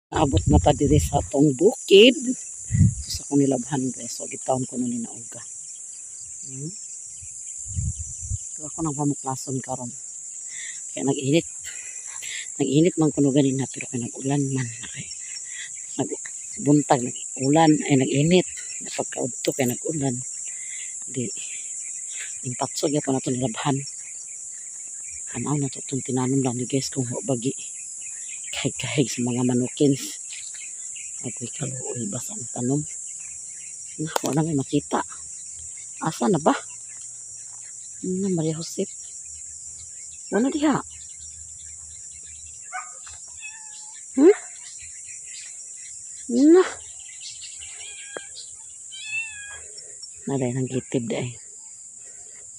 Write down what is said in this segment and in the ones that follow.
Abot na ta diri sa tong bukid. Sa akong nilabhan guys. So gitawon ko na ni nauga. Pero ako nang pamuklason karon. Kaya nag-init. Nag-init man kuno ganin na pero kay nag-ulan man. Nagbuntag nag-ulan ay nag-init. Napagkaudto kay nag-ulan. Di impatsog ya pa nato nilabhan. Kanaw na to itong tinanom lang ni guys kung bagi kahig-kahig sa mga manukins. Agoy kaluoy basa ang tanom. Wala may makita. Asa na ba? Na Maria Jose. Wala diha. Na. Naday nang gitib day.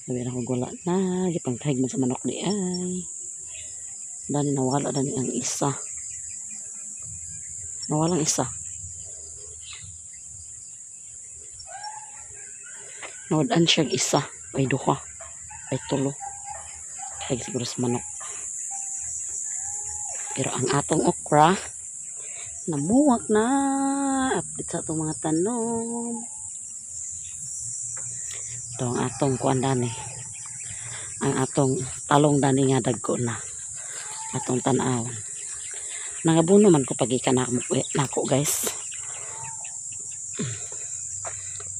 Sabi na ko gula na. Gipang kahig man sa manok di ay. Dani nawala dani ang isa. Nawalang isa. Nawalan siya isa. Ay duha. Ay tulo. Kahig siguro sa manok. Pero ang atong okra namuwak na. Update sa atong mga tanom. Ito ang atong kuan dani. Ang atong talong dani nga dagko na. Atong tan-aw. Nangabuno man ko pagikan nako guys.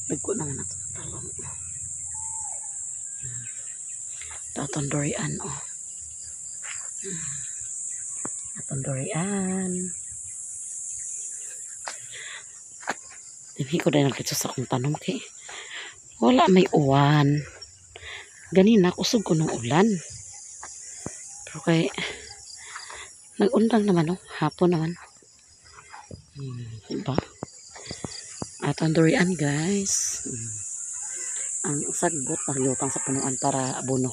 Dagko naman atong talong. Ito atong durian oh. Atong durian. Hindi ko din nakita sa akong tanong kay wala may uwan. Ganina kusog ko ng ulan. Pero kay nag-undang naman oh, hapon naman. Diba? Atong durian guys. Ang sagot pagyutang sa punuan para abono.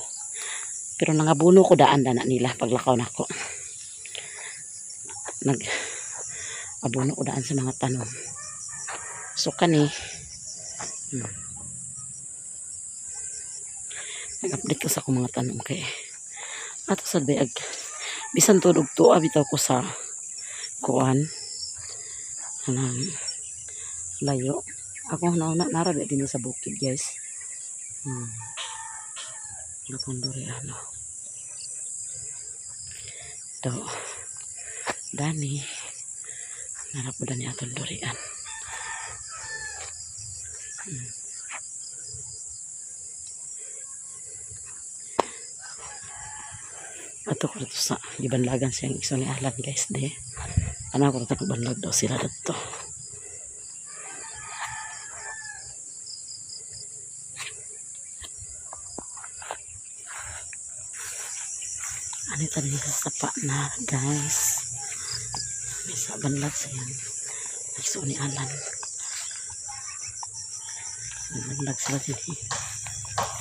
Pero nangabuno ko daan na nila paglakaw nako. Nag-abono ko daan sa mga tanom. So kani nag-update ko sa akong mga tanom kay ato sa bayag bisan tudog tuwa bitaw ko sa kuan nang layo ako narabi din sa bukid guys. Napong durian ito dani narapo dani atong durian. Ato ko dito sa gibanlagan siyang iso ni Alan guys de. Ano ko dito banlag daw sila dito. Ano tadi sa sapa na guys. May sa banlag siyang iso ni Alan. Banlag sila dito.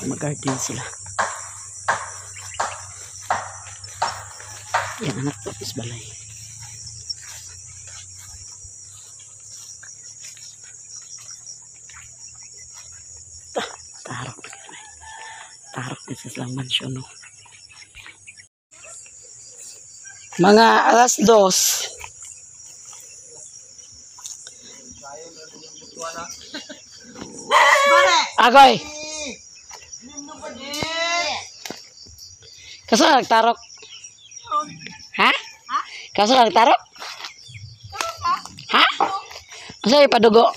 Mag-garden sila. Yang anak tapos balay. Tarok na tarok dito sa mansyon no. Mga alas 2. Agoy. Kaso nagtarok. Ha? Kaso nagtarok? Ha? Asa ipadugo?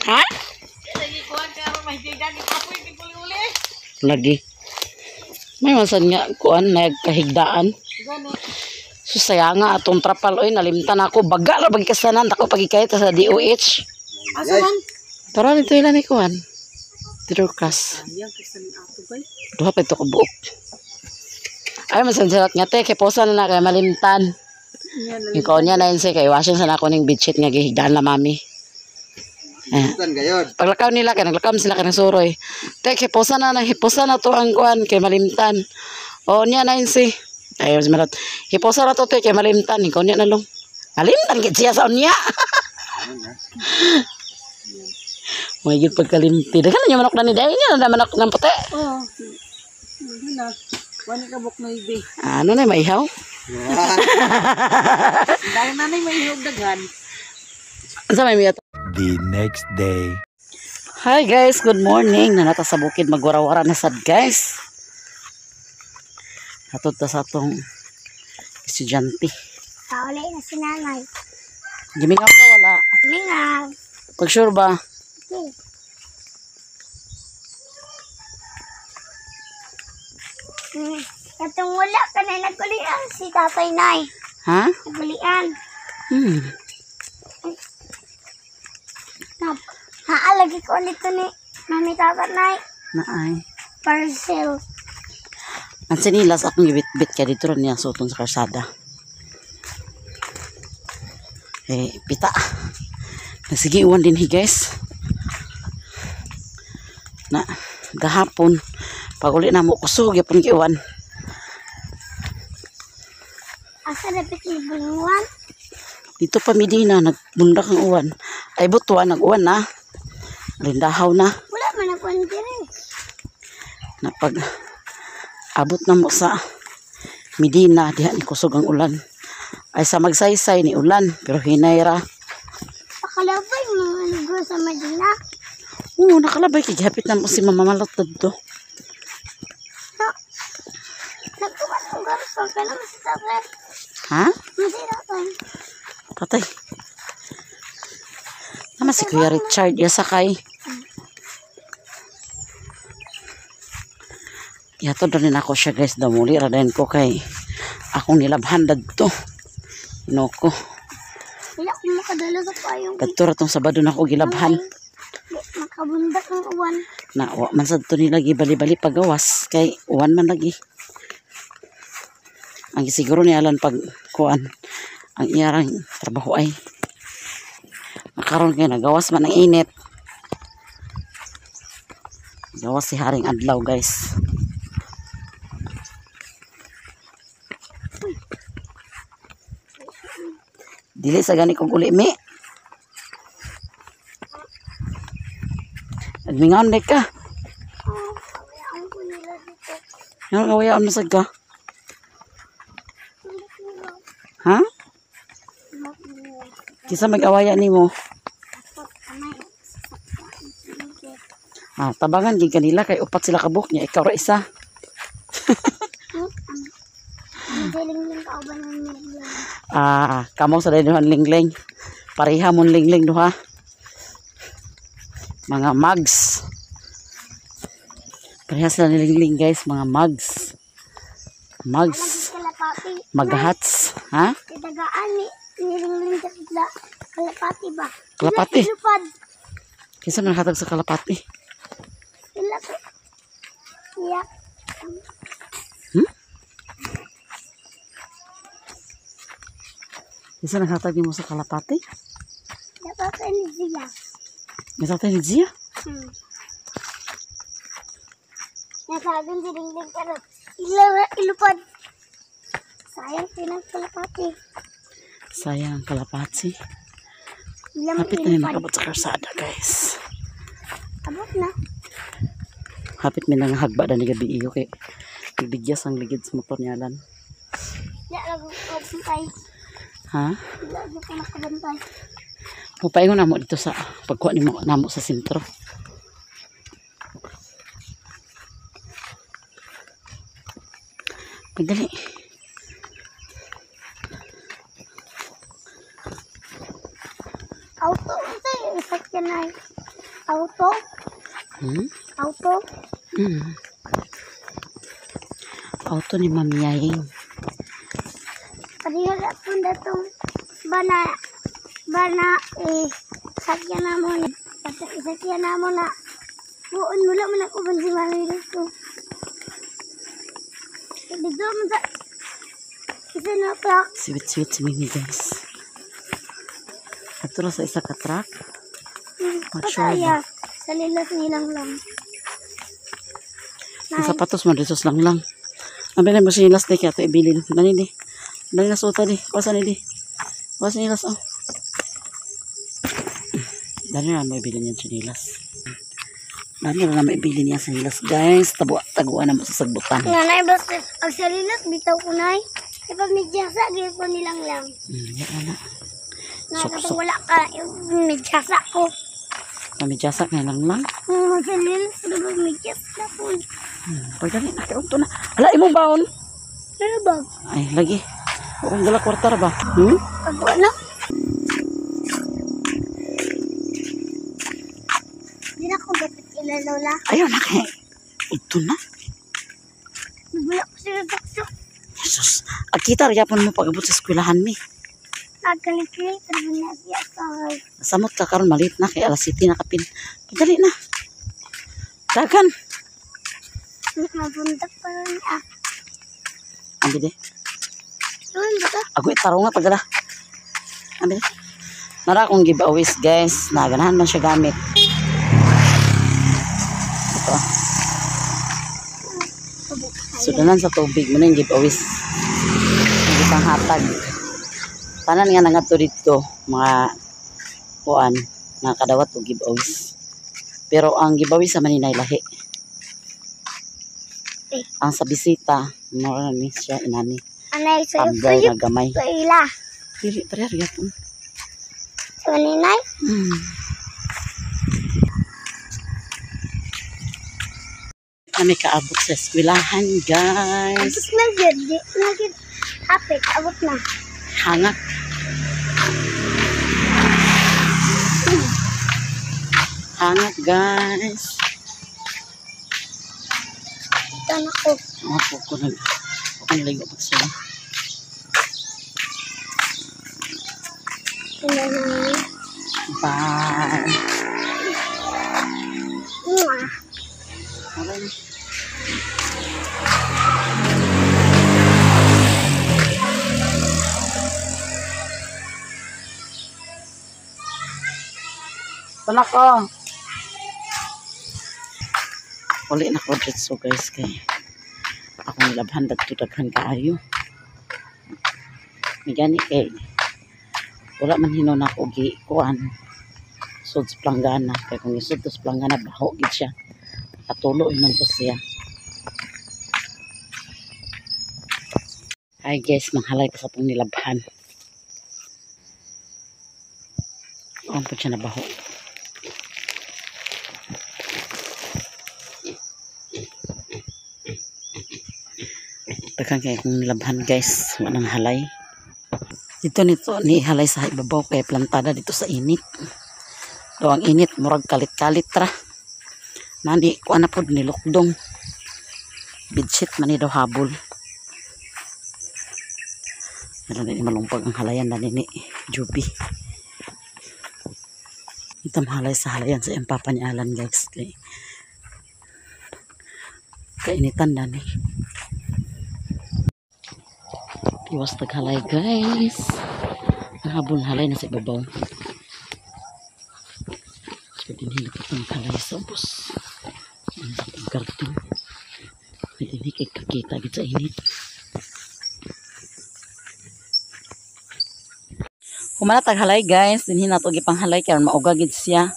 Ha? Lagi. May masan nga kuan nagkahigdaan. So saya nga atong trapal oy nalimtan ako baga ra bagi kasanan ako pagikayat sa DOH. Asan? Tara dito ilan ni kuan. Tirukas. Duha pa ito ko buok. Ay masansalat nga te kay posa na kay malimtan. Ikaw niya na yun siya kay wasan sa nako ning bedsheet nga gihigdaan la mami. Paglakaw nila kay naglakaw sila kay nasuroy. Te kay posa na to ang kuan kay malimtan. O niya na yun si. Ay marat. Hiposa na to te kay malimtan ikaw niya na long. Malimtan gid siya sa unya. May gid pagkalimti. Dagan niya manok na ni day niya na manok ng puti. Oh. Wani ka buk noibe. Ano na, maihaw? Dahil nanay may hinog daghan. Sa may miyat. The next day. Hi guys, good morning. Nanata sa bukid magwara-wara na sad guys. Hatod ta sa atong estudyante. Kauli na si nanay. Gimingaw ka wala. Mingaw. Pag sure ba? Okay. Katong wala ka na nagkulian si tatay nay. Ha? Nagkulian. Hmm. Haalagi ko ulit to ni mami tatay nay. Naay. Parcel. Ang sinilas akong gibit-bit ka dito ron niya sutong sa karsada. Pita. Nagsige uwan din guys. Na gahapon pag uli na mo kusog yapon giuwan. Asa na pitibulungan? Dito pa Medina nagbundak ang uwan. Ay butuan nag-uwan na. Rindahaw na. Wala man ako dire. Napag abot na mo sa Medina diha ni kusog ang ulan. Ay sa magsaysay ni ulan pero hinayra. Pakalabay mo ano sa Medina. Oo, nakalabay kay gihapit na mo si Mama Malot dito. Nagkuman ang garson ka naman si tatay. Ha? Hindi tatay. Patay. Naman si Kuya Richard ya sakay. Yato rin ako siya guys damuli radayan ko kay akong nilabhan dadto. Inoko. Wala ko makadala sa payong. Kadto ra tong Sabado na ako gilabhan. Makabundak ang uwan. Na wa man sad to nila gibali-bali pagawas kay uwan man lagi. Ang siguro ni Alan pag kuan ang iyarang trabaho ay makaroon kay nagawas man ang init. Gawas si Haring Adlaw guys. Dili sa gani kong uli mi. Nagmingaon na ka. Ang ko nila dito. Yung awayaan masag ka. Ha? Kisa mag-awaya ni mo. Tabangan gid kanila kay upat sila kabuk niya ikaw ra isa. Galing ka ba ng nila? Kamo sa duhan lingling. Pareha mon lingling duha. Mga mugs. Pareha sila ni lingling guys, mga mugs. Mugs. Maghats, ha? Dagaan ni nilingling sa kalapati ba? Kalapati? Ilupad. Kisa man nakatag sa kalapati. Ilapad. Iyak. Kisa nakatag mo sa kalapati? Dapat ni Zia. Nasatay ni Zia? Nasabi si Lingling karot. Ilupad. Sayang pinang kalapati. Sayang ang kalapati. Ilang Hapit na yun nakabot sa karsada guys. Abot na. Hapit may nang hagba na ni gabi iyo kay bibigyas ang ligid sa motor niya lan. Wala lang ako bantay. Ha? Wala lang ako nakabantay. Pupaingon na mo dito sa pagkuha ni mo namo sa sentro. Pagdali. Auto. Ito isak yan ay. Auto. Auto. Auto ni Ma'am Yaing. Parihala po na itong bana sakyan na mo na. Sakyan na mo na. Buon mo lang man ako ba si Mami dito. Dito mo sa isa na truck. Sweet si Mimi guys. Ato sa isa ka truck. Pataya. Sa lilas nilang lang. Ang sapatos man resos lang. Abi na mo sinilas ni kaya ito ibilin. Dali di. Dali na suta di. Kuwasan ni di. Kuwasan nilas oh. Dali na mo ibilin yung sinilas. Dami na maibili niya sa hilas, guys. Taguan na mo sa sagbutan. Nanay, basta ang salinas, bitaw ko na eh. Kapag medyasa, gawin ko nilang lang. Yan na. Na kapag Sok-sok. wala ka, yung medyasa ko. Kamidyasak na lang lang. Ang salinas, kapag medyasa ko. Pagdali na. Kaya ito na. Ala, imong baon. Ano ba? Ay, lagi. Huwag gala kwartar ba? Hmm? Ako na. Hindi na ako dapat ilalola. Ayaw na kaya. Ito na. Nabula ko sila tukso. Jesus. Agkita, ryapon mo pag-abot sa eskwelahan mi. Nagkaliklik, pero na siya sa Samot ka karon malit na. Kaya alas 7 na kapin. Pagdali na. Dagan. mabundak pa rin ah. Ambi de. Doon ba ka? Ako itaro nga pagdala. Ambi de. Nara akong giveaways, guys. Naganahan man siya gamit. Ito. Sudanan sa tubig mo na yung giveaways. Hindi pang hatag. Tanan nga nangato dito, mga kuan, nakadawat o giveaways. Pero ang giveaways sa maninay lahi. Ang sa bisita, marami siya inani. Anay, sa'yo Tumbler na gamay. sa ila. Dili, pare, riyapon. So, ninay? Kami kaabot sa eskwelahan, guys. Tapos nagyod, nagyod, hapit, abot na. Hangat. Hangat, guys. Ito na ko. Ako ko naligo pa sila. Ito na namin. Bye. Mwah. Okay. Panak ko. Uli na ko dito, guys, kay ako nilabhan daghan kaayo. May gani kay wala man hinon ako gi kuan sud sa planggana, kay kung isud sa planggana baho gid siya. Patulo man to siya. Ay guys, manghalay ko sa itong nilabhan. Ang po siya nabaho. Daghang kaya kong nilabhan, guys. Walang halay. Dito nito, ni halay sa ibabaw kaya plantada dito sa init. Do ang init, murag kalit-kalit ra. Nandi ko ana pod nilukdong. Bidshit man ni daw habol. Meron din malumpag ang halayan na ni Juby. Itam halay sa halayan sa iyang papa ni Alan, guys. Kainitan na ni. Iwas taghalay, guys. Ang habol halay na sa ibabaw. So, dinhin ko itong halay sa ubos. Ang sa garden. Hindi kay kakita gid sa init. Humana taghalay, guys. Dinhin nato gipang halay karon mauga gid siya.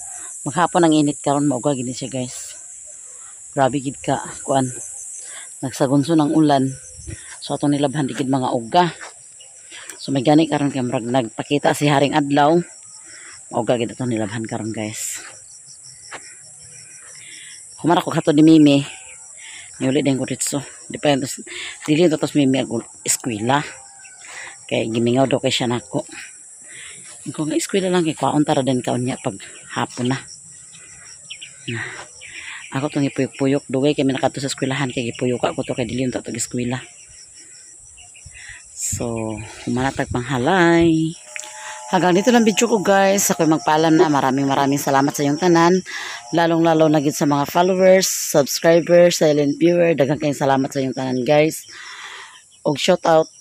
Maghapon ang init karon mauga gid siya, guys. Grabe gid ka kuan. Nagsagunso ng ulan. So atong nilabhan digid mga uga. So may gani karon kay murag nagpakita si Haring Adlaw. Mauga gid atong nilabhan karon, guys. Humana ko kato ni Mimi. Niuli din ko dito. Depende dili to tos Mimi ag eskwela. Kay gimingaw daw kay siya nako. Kung eskwela lang kay kwaon tara din kaon niya pag hapon na. Ako tong ipuyok-puyok dugay kay nakato sa eskwelahan kay gipuyok ako to kay dili to eskwela. So, humanatag panghalay. Hanggang dito lang video ko, guys. Ako'y magpaalam na. Maraming salamat sa iyong tanan. Lalong-lalo na gid sa mga followers, subscribers, silent viewer. Daghang kayong salamat sa iyong tanan, guys. Og shout out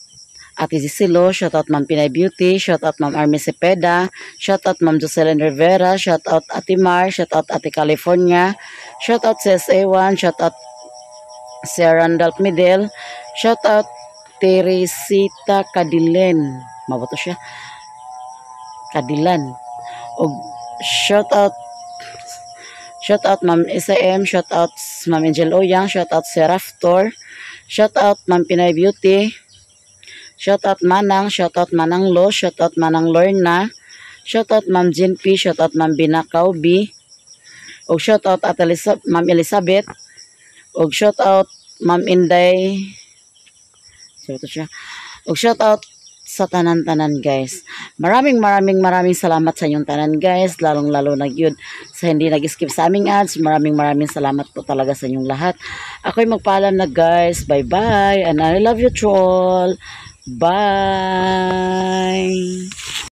Ate Zisilo, shout out Ma'am Pinay Beauty, shout out Ma'am Army Cepeda, shout out Ma'am Jocelyn Rivera, shout out Ate Mar, shout out Ate California, shout out CSA1, shout out Sarah Randolph Midel, shout out Teresita Cadilen. Mabuto siya. Cadilan. Og shout Shout out Ma'am SM, shout out Ma'am Angel Oyang, shout out si Raftor, shout out Ma'am Pinay Beauty, shout out Manang Lo, shout out Manang Lorna, shout out Ma'am Jean P, shout out Ma'am Binakaw B, og shout out at Ma'am Elizabeth, og shout out Ma'am Inday, og shout out sa tanan-tanan guys. Maraming salamat sa inyong tanan guys, lalong-lalo na yun sa hindi nag-skip sa aming ads. Maraming salamat po talaga sa inyong lahat. Ako'y magpaalam na guys. Bye-bye and I love you all. Bye!